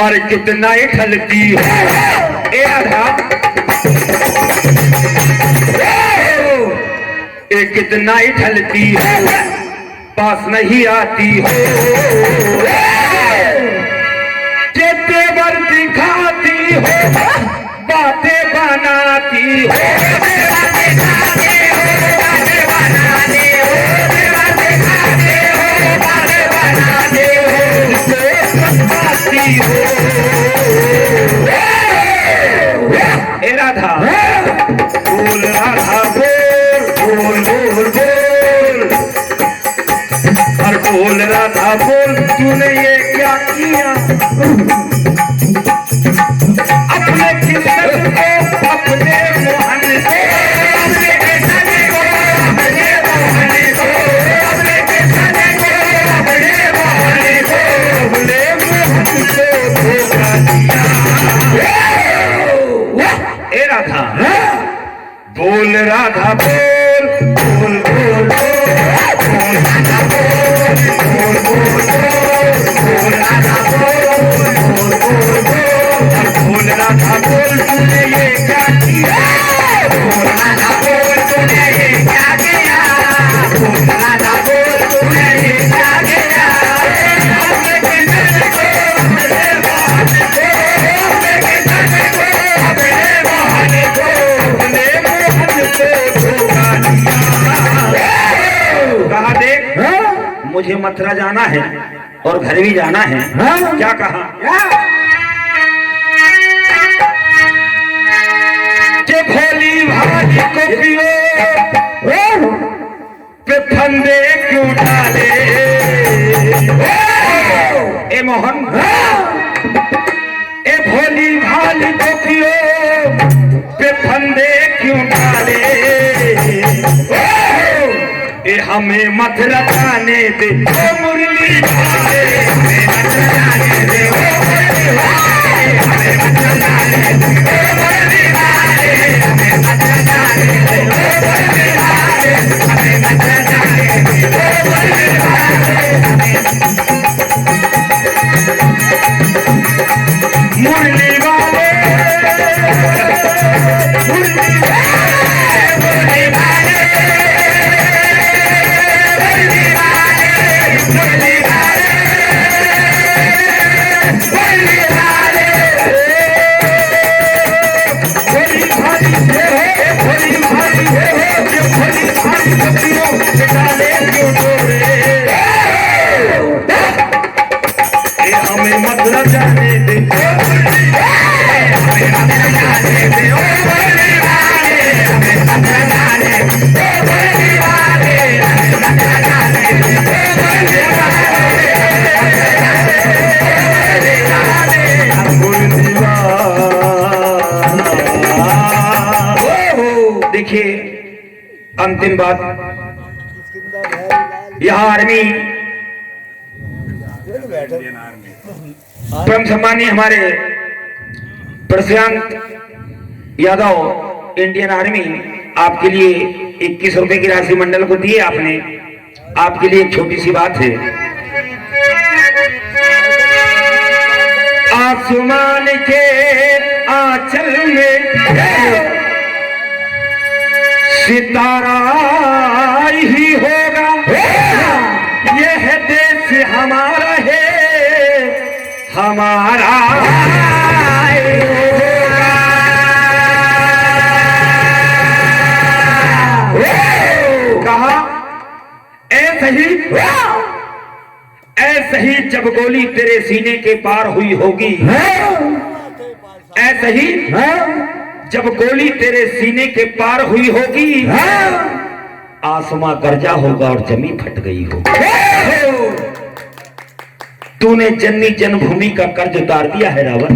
और कितना ही खलती है ए राधा, ए कितना ही ढलती है पास नहीं आती हो, के तेवर दिखाती हो बातें बनाती हो, राधा बोल राधा बोल बोल बोल बोल, और बोल राधा बोल तूने ये क्या किया, अपने किस्मत को अपने मोहन से, अपने किस्मत को अपने मोहन को, अपने किस्मत को अपने मोहन को, अपने मोहन को धोखा दिया। ए राधा बोल राधा बोल बोल बोल बोल राधा बोल बोल बोल बोल राधा बोल बोल बोल बोल राधा बोल तूने ये क्या किया, बोल राधा बोल तूने ये क्या किया, बोल राधा बोल तूने ये क्या किया, मुझे मथुरा जाना है और घर भी जाना है। क्या कहा कि भोली भाली को पियो पे फंदे क्यों डाले, ए मोहन ए भोली भाली को पियो पे फंदे क्यों डाले, ए हमें मथुरा जाने दे ओ मुरली वाले, हमें मथुरा जाने दे ओ मुरली वाले, हमें मथुरा जाने दे ओ मुरली वाले, हमें मथुरा जाने दे ओ मुरली वाले, हमें मथुरा जाने दे ओ मुरली वाले, मुरली वाले मुरली मथुरा जाने दे, हमें मथुरा जाने दे ओ मुरली वाले, हमें मथुरा जाने दे ओ मुरली वाले, हमें मथुरा जाने दे ओ मुरली वाले। देखिए अंतिम बात, यहाँ आर्मी परम सम्मानीय हमारे प्रशांत यादव इंडियन आर्मी आपके लिए 21 रुपए की राशि मंडल को दिए आपने। आपके लिए एक छोटी सी बात है, आसमान के आंचल में सितारा ही होगा, यह देश हमारा है हमारा कहा ऐसे ही जब गोली तेरे सीने के पार हुई होगी, ऐसे ही जब गोली तेरे सीने के पार हुई होगी, आसमां गरजा होगा और जमीन फट गई होगी। तूने जननी जन्मभूमि का कर्ज उतार दिया है रावण,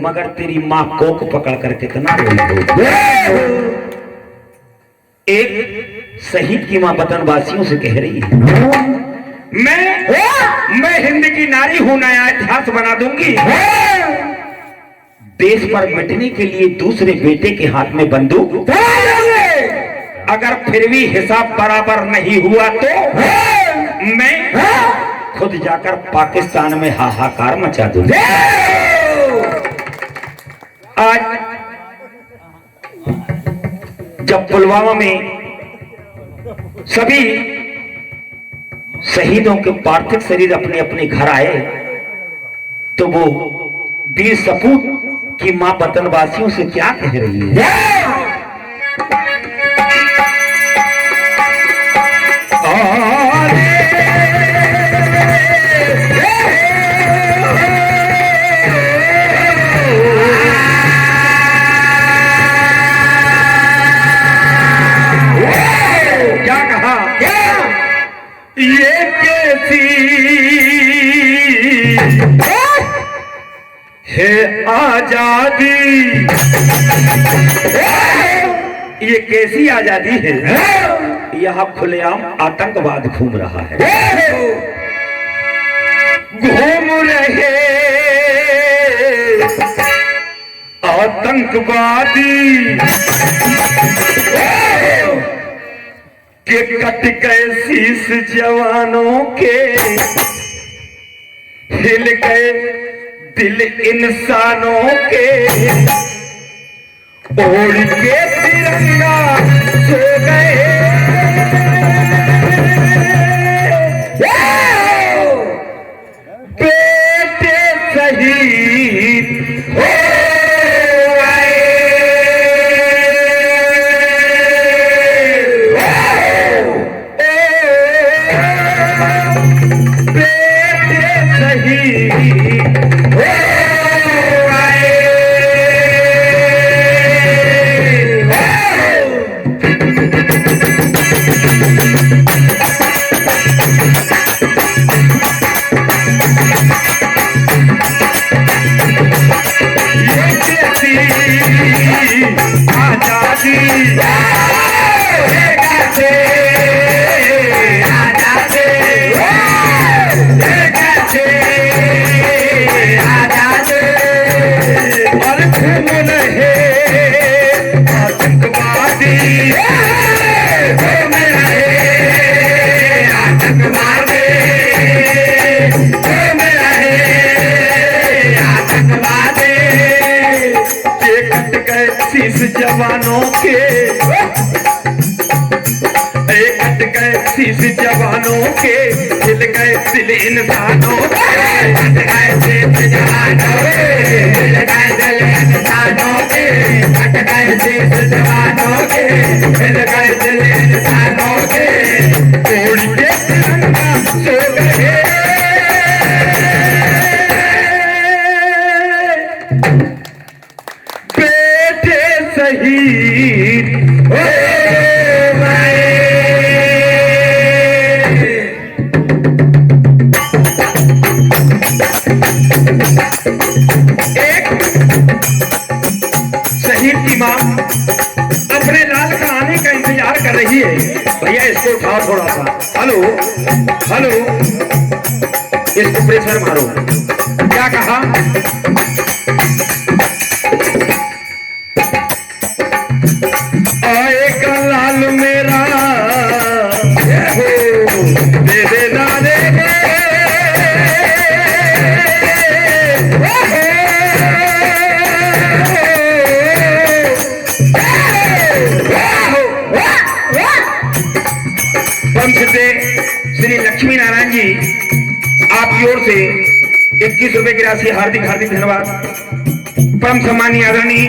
मगर तेरी मां कोक पकड़ कर कितना रोई हो। एक शहीद की मां वतन वासियों से कह रही है, मैं हिंद की नारी हूं, नया इतिहास बना दूंगी। देश पर मिटने के लिए दूसरे बेटे के हाथ में बंदूक, अगर फिर भी हिसाब बराबर नहीं हुआ तो मैं खुद जाकर पाकिस्तान में हाहाकार मचा दूंगा। आज जब पुलवामा में सभी शहीदों के पार्थिव शरीर अपने अपने घर आए तो वो वीर सपूत की मां वतनवासियों से क्या कह रही है? क्या कहा? ये कैसी है आजादी, ये कैसी आजादी है? यहाँ खुलेआम आतंकवाद घूम रहा है, घूम रहे आतंकवादी के कट गए शीश जवानों के, हिल गए दिल इंसानों के, ओढ़ के तिरंगा सो गए बेटे शहीद हो गए। बेटे शहीद हो जवानों के, कट गए शीश जवानों के, हिल गए दिल इंसानों के, कट गए शीश जवानों के, हिल गए दिल इंसानों के, कट गए शीश जवानों के, हिल गए दिल इंसानों के, ओढ़ के तिरंगा सो गए शहीद हो गए। एक शहीद की मां अपने लाल का आने का इंतजार कर रही है। भैया इसको उठाओ थोड़ा सा। हेलो हेलो, इसको प्रेशर मारो। क्या कहा? आएगा लाल मेरा दे देना रे, पंचते श्री लक्ष्मी नारायण जी आपकी ओर से 21 रुपए की राशि हार्दिक हार्दिक धन्यवाद। परम सम्मानीय आदरणीय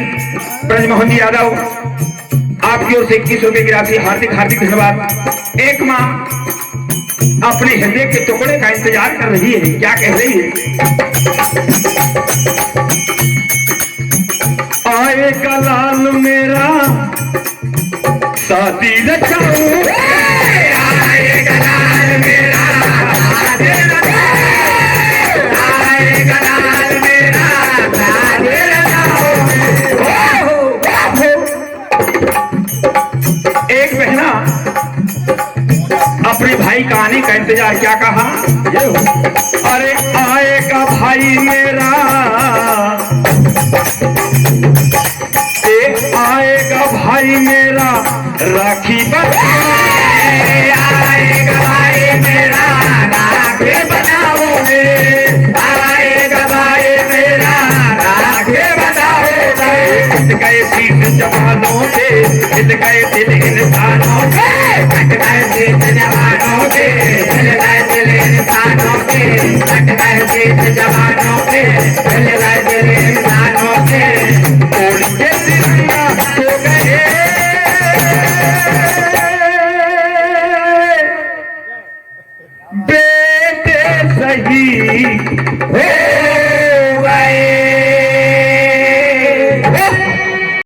ब्रजमोहन जी यादव आपकी ओर से 21 रुपए की राशि हार्दिक हार्दिक धन्यवाद। एक माँ अपने हृदय के टुकड़े का इंतजार कर रही है। क्या कह रही है? आएगा लाल मेरा शादी रचाऊं, आएगा लाल मेरा आएगा लाल मेरा शादी रचाऊं। एक बहना अपने भाई का आने का इंतजार। क्या कहा? अरे आएगा भाई मेरा, आएगा भाई भाई मेरा राखी आएगा भाई मेरा राखी बनाओगे, आएगा भाई मेरा राखी बनाओगे। कट गए शीश जवानों के, हिल गए दिल इंसानों के, कट गए शीश जवानों के, हिल गए दिल इंसानों के, कट गए शीश जवानों